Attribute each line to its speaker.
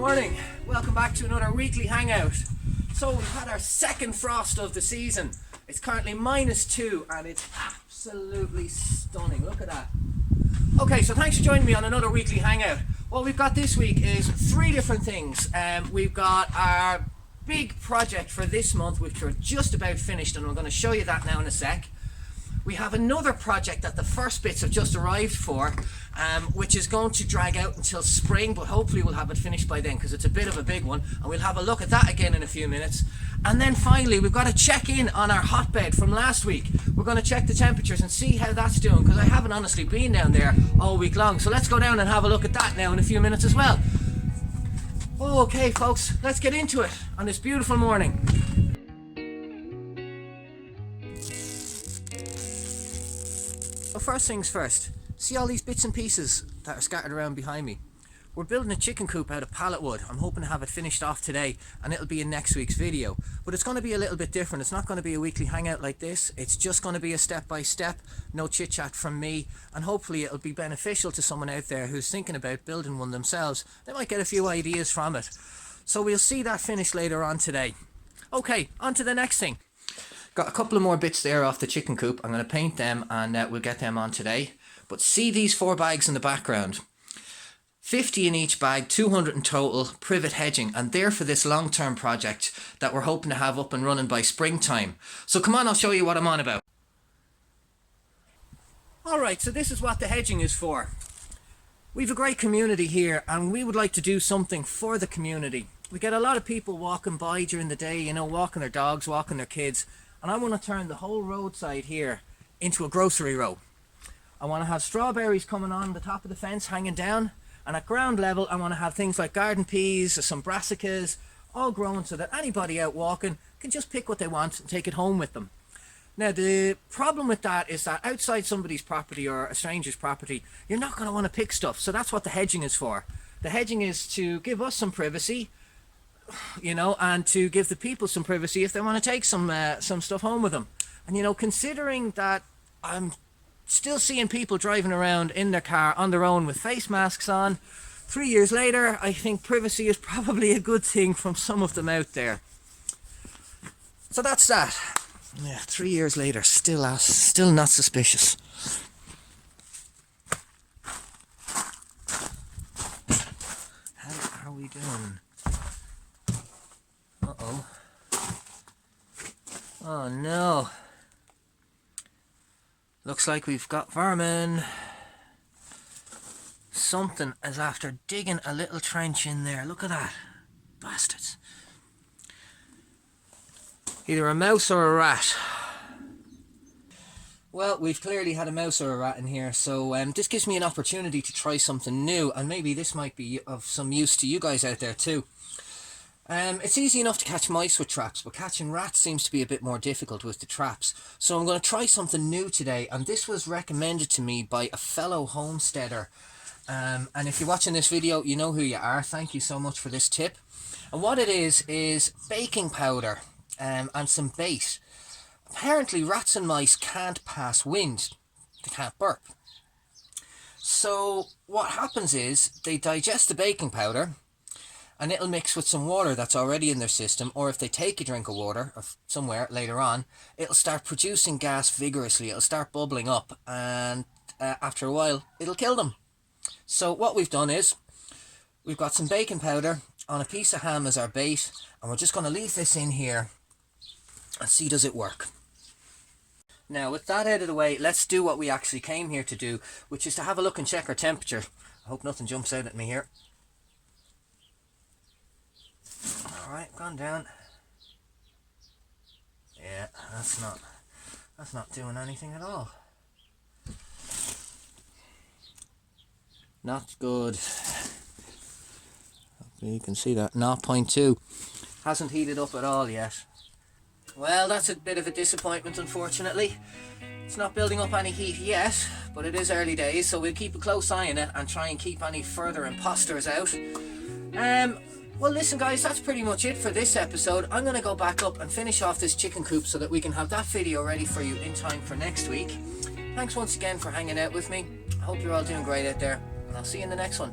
Speaker 1: morning, welcome back to another weekly hangout. So we've had our second frost of the season. It's currently -2 and it's absolutely stunning. Look at that. Okay, so thanks for joining me on another weekly hangout. What we've got this week is 3 different things. We've got our big project for this month, which we're just about finished, and I'm going to show you that now in a sec. We have another project that the first bits have just arrived for, which is going to drag out until spring, but hopefully we'll have it finished by then because it's a bit of a big one, and we'll have a look at that again in a few minutes. And then finally, we've got to check in on our hotbed from last week. We're going to check the temperatures and see how that's doing, because I haven't honestly been down there all week long. So let's go down and have a look at that now in a few minutes as well. Okay folks, let's get into it on this beautiful morning. So first things first, see all these bits and pieces that are scattered around behind me? We're building a chicken coop out of pallet wood. I'm hoping to have it finished off today, and it'll be in next week's video. But it's going to be a little bit different. It's not going to be a weekly hangout like this. It's just going to be a step by step, no chit chat from me, and hopefully it'll be beneficial to someone out there who's thinking about building one themselves. They might get a few ideas from it. So we'll see that finished later on today. Okay, on to the next thing. Got a couple of more bits there off the chicken coop. I'm going to paint them and we'll get them on today. But see these 4 bags in the background? 50 in each bag, 200 in total, privet hedging, and they're for this long-term project that we're hoping to have up and running by springtime. So come on, I'll show you what I'm on about. Alright, so this is what the hedging is for. We've a great community here and we would like to do something for the community. We get a lot of people walking by during the day, you know, walking their dogs, walking their kids. And I want to turn the whole roadside here into a grocery row. I want to have strawberries coming on the top of the fence hanging down, and at ground level I want to have things like garden peas, some brassicas, all grown so that anybody out walking can just pick what they want and take it home with them. Now the problem with that is that outside somebody's property or a stranger's property, you're not going to want to pick stuff, so that's what the hedging is for. The hedging is to give us some privacy, you know, and to give the people some privacy if they want to take some stuff home with them. And you know, considering that I'm still seeing people driving around in their car on their own with face masks on 3 years later, I think privacy is probably a good thing from some of them out there. So that's that. Yeah, 3 years later, still not suspicious. How are we doing? Uh-oh. Oh no. Looks like we've got vermin. Something is after digging a little trench in there. Look at that. Bastards. Either a mouse or a rat. Well, we've clearly had a mouse or a rat in here, so this gives me an opportunity to try something new, and maybe this might be of some use to you guys out there too. It's easy enough to catch mice with traps, but catching rats seems to be a bit more difficult with the traps. So I'm going to try something new today, and this was recommended to me by a fellow homesteader. And if you're watching this video, you know who you are. Thank you so much for this tip. And what it is baking powder and some bait. Apparently rats and mice can't pass wind. They can't burp. So what happens is they digest the baking powder, and it'll mix with some water that's already in their system, or if they take a drink of water somewhere later on, it'll start producing gas vigorously. It'll start bubbling up, and after a while it'll kill them. So what we've done is we've got some baking powder on a piece of ham as our bait, and we're just going to leave this in here and see does it work. Now with that out of the way, let's do what we actually came here to do, which is to have a look and check our temperature. I hope nothing jumps out at me here. Alright, gone down. Yeah, that's not doing anything at all. Not good. Hopefully you can see that. 0.2. Hasn't heated up at all yet. Well, that's a bit of a disappointment, unfortunately. It's not building up any heat yet, but it is early days, so we'll keep a close eye on it and try and keep any further imposters out. Well listen guys, that's pretty much it for this episode. I'm going to go back up and finish off this chicken coop so that we can have that video ready for you in time for next week. Thanks once again for hanging out with me. I hope you're all doing great out there, and I'll see you in the next one.